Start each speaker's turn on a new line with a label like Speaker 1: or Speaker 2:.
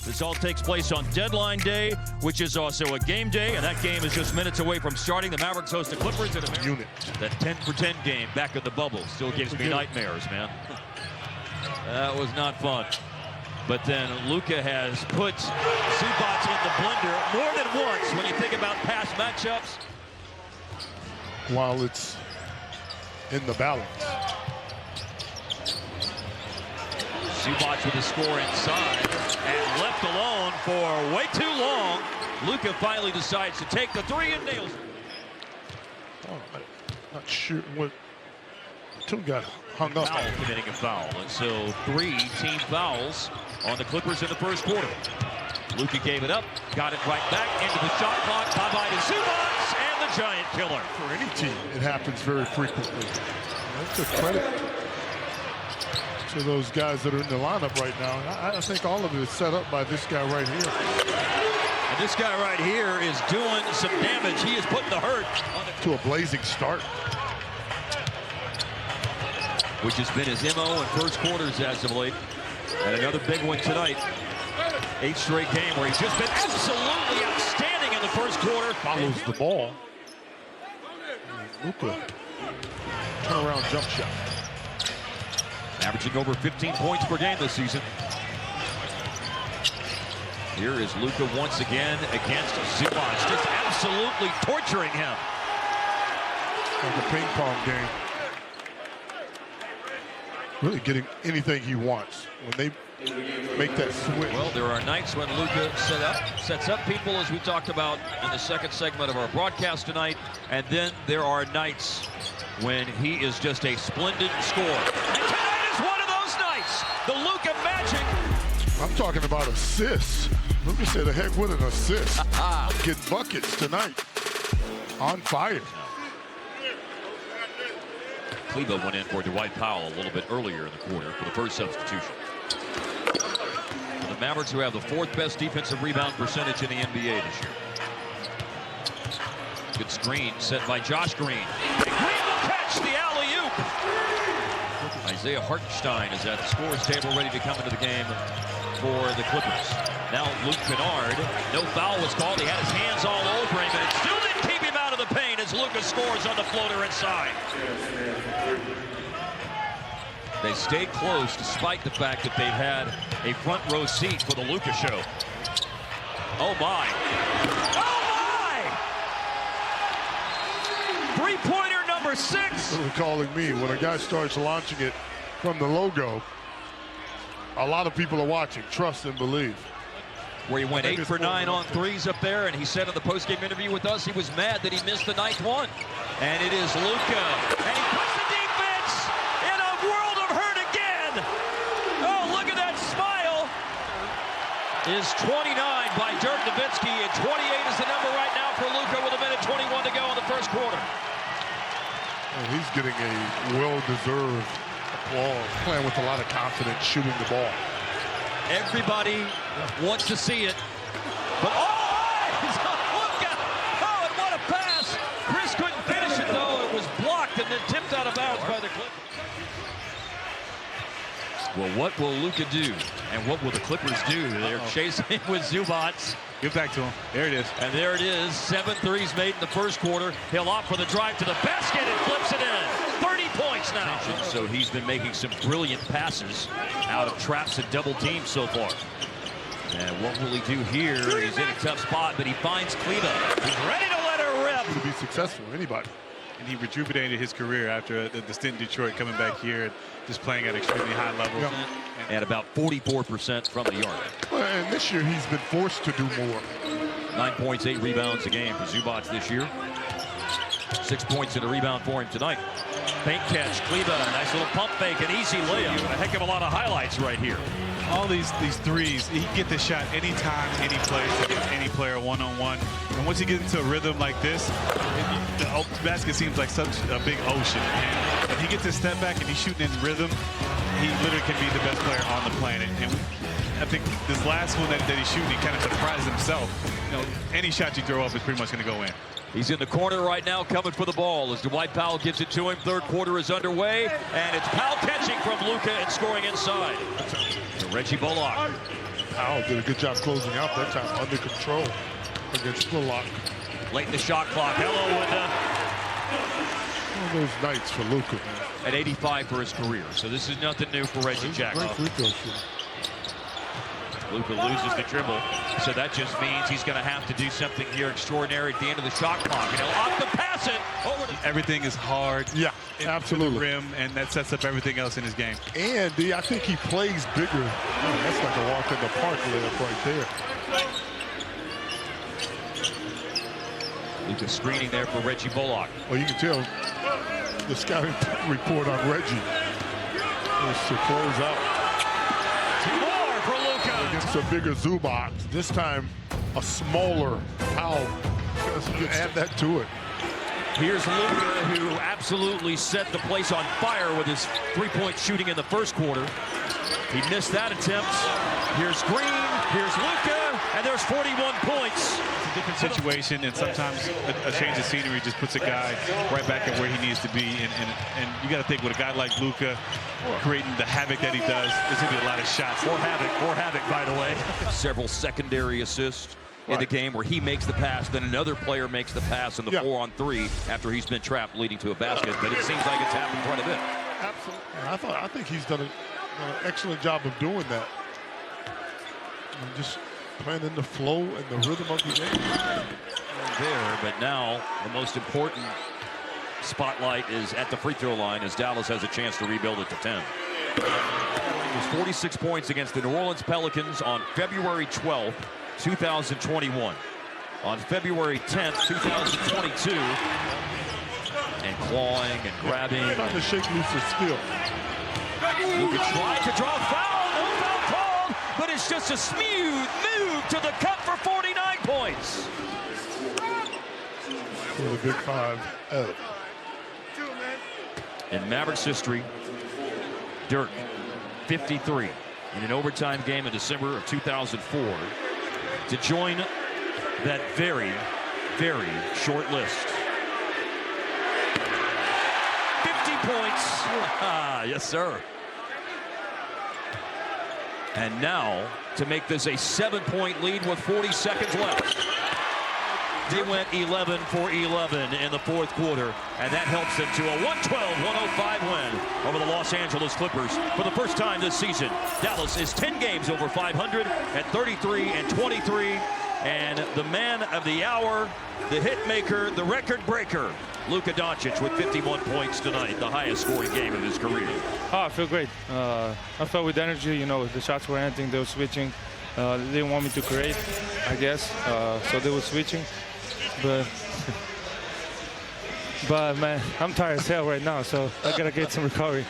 Speaker 1: This all takes place on deadline day, which is also a game day, and that game is just minutes away from starting. The Mavericks host the Clippers in a unit. That 10-for-10 game back in the bubble still gives me nightmares, man. That was not fun. But then Luka has put Zubac in the blender more than once when you think about past matchups.
Speaker 2: While it's in the balance.
Speaker 1: Zubac with a score inside and left alone for way too long. Luka finally decides to take the three and nails it.
Speaker 2: Oh, I'm not sure what. Two got hung up.
Speaker 1: Foul committing a foul, and so 3 team fouls on the Clippers in the first quarter. Luka gave it up, got it right back into the shot clock. Bye-bye to Zubac and the giant killer.
Speaker 2: For any team, it happens very frequently. That's a credit to those guys that are in the lineup right now. I think all of it is set up by this guy right here.
Speaker 1: And this guy right here is doing some damage. He is putting the hurt on the
Speaker 2: to a blazing start,
Speaker 1: which has been his MO in first quarters as of late. And another big one tonight. 8th straight game where he's just been absolutely outstanding in the first quarter.
Speaker 2: Follows the ball. Luka, turnaround jump shot.
Speaker 1: Averaging over 15 points per game this season. Here is Luka once again against Zubac, just absolutely torturing him.
Speaker 2: Like a ping pong game. Really getting anything he wants when they make that switch.
Speaker 1: Well, there are nights when Luka sets up people, as we talked about in the second segment of our broadcast tonight, and then there are nights when he is just a splendid scorer. And tonight is one of those nights. The Luka magic.
Speaker 2: I'm talking about assists. Luka said, "The heck with an assist." Getting buckets tonight. On fire.
Speaker 1: Cleveland went in for Dwight Powell a little bit earlier in the quarter for the first substitution. The Mavericks, who have the 4th best defensive rebound percentage in the NBA this year. Good screen set by Josh Green. Green will catch the alley-oop. Isaiah Hartenstein is at the scores table ready to come into the game for the Clippers. Now Luke Kennard, no foul was called. He had his hands all over him, and it still didn't keep him out of the paint as Luka scores on the floater inside. They stay close despite the fact that they've had a front row seat for the Luka show. Oh my. Oh my! Three-pointer number 6.
Speaker 2: They're calling me when a guy starts launching it from the logo. A lot of people are watching. Trust and believe.
Speaker 1: Where he went 8 for 9 on threes up there, and he said in the post-game interview with us he was mad that he missed the 9th one. And it is Luka, and he puts the defense in a world of hurt again. Oh, look at that smile. Is 29 by Dirk Nowitzki, and 28 is the number right now for Luka with 1:21 to go in the first quarter.
Speaker 2: And he's getting a well-deserved applause, playing with a lot of confidence, shooting the ball.
Speaker 1: Everybody wants to see it. But he's on Luka. Oh, and what a pass. Chris couldn't finish it, though. It was blocked and then tipped out of bounds by the Clippers. Well, what will Luka do? And what will the Clippers do? They're chasing with Zubac.
Speaker 3: Give back to him. There it is.
Speaker 1: And there it is. 7 threes made in the first quarter. He'll opt for the drive to the basket and flips it in. 30 points now. So he's been making some brilliant passes out of traps and double teams so far. And what will he do here? He's in a tough spot, but he finds Kleber. He's ready to let her rip.
Speaker 2: To be successful, anybody.
Speaker 3: And he rejuvenated his career after the stint in Detroit, coming back here and just playing at extremely high levels.
Speaker 2: Yeah.
Speaker 1: And about 44% from the arc.
Speaker 2: Well, and this year he's been forced to do more.
Speaker 1: 9 points, 8 rebounds a game for Zubac this year. 6 points in a rebound for him tonight. Paint catch, Kleber, nice little pump fake, an easy layup. A heck of a lot of highlights right here.
Speaker 3: All these threes, he can get the shot anytime, any place, against any player one-on-one. And once you get into a rhythm like this, the basket seems like such a big ocean. And if he gets his step back and he's shooting in rhythm, he literally can be the best player on the planet. And I think this last one that he's shooting, he kind of surprised himself. You know, any shot you throw up is pretty much going to go in.
Speaker 1: He's in the corner right now, coming for the ball as Dwight Powell gives it to him. Third quarter is underway, and it's Powell catching from Luka and scoring inside. So Reggie Bullock
Speaker 2: Powell did a good job closing out that time, under control against Bullock.
Speaker 1: Late in the shot clock. Hello, Linda.
Speaker 2: One of those nights for Luka, man.
Speaker 1: At 85 for his career. So this is nothing new for Reggie Jackson. Luka loses the dribble. So that just means he's going to have to do something here extraordinary at the end of the shot clock. And he'll opt to pass it over to...
Speaker 3: Everything is hard.
Speaker 2: Yeah, absolutely.
Speaker 3: The rim, and that sets up everything else in his game.
Speaker 2: And I think he plays bigger. Man, that's like a walk in the park layup right there.
Speaker 1: Luka screening there for Reggie Bullock.
Speaker 2: Well, you can tell the scouting report on Reggie was to close out.
Speaker 1: More for Luka.
Speaker 2: Against a bigger Zubac. This time, a smaller Powell. You can add that to it.
Speaker 1: Here's Luka, who absolutely set the place on fire with his three-point shooting in the first quarter. He missed that attempt. Here's Green, here's Luka, and there's 41 points.
Speaker 3: It's a different situation, and sometimes a change of scenery just puts a guy right back at where he needs to be. And you got to think, with a guy like Luka creating the havoc that he does, there's going to be a lot of shots.
Speaker 1: More havoc, by the way. Several secondary assists in the game where he makes the pass, then another player makes the pass in the 4-on-3 after he's been trapped, leading to a basket. But it seems like it's happened quite a bit.
Speaker 2: Absolutely. And I think he's done an excellent job of doing that. And just playing in the flow and the rhythm of the game.
Speaker 1: There, but now the most important spotlight is at the free throw line as Dallas has a chance to rebuild it to 10. It was 46 points against the New Orleans Pelicans on February 12th, 2021. On February 10th, 2022, and clawing and grabbing.
Speaker 2: Trying to shake loose his skill.
Speaker 1: Luka tried to draw foul, no foul called, but it's just a smooth move to the cup for 49 points.
Speaker 2: For the Big Five.
Speaker 1: In Mavericks history, Dirk, 53 in an overtime game in December of 2004 to join that very, very short list. 50 points. Yes, sir. And now to make this a 7-point lead with 40 seconds left. They went 11 for 11 in the fourth quarter, and that helps them to a 112-105 win over the Los Angeles Clippers for the first time this season. Dallas is 10 games over 500 at 33-23, and the man of the hour, the hit maker, the record breaker, Luka Doncic with 51 points tonight, the highest scoring game of his career.
Speaker 4: I feel great. I felt with energy, you know, the shots were ending, they were switching. They didn't want me to create, I guess, so they were switching. But man, I'm tired as hell right now, so I gotta get some recovery.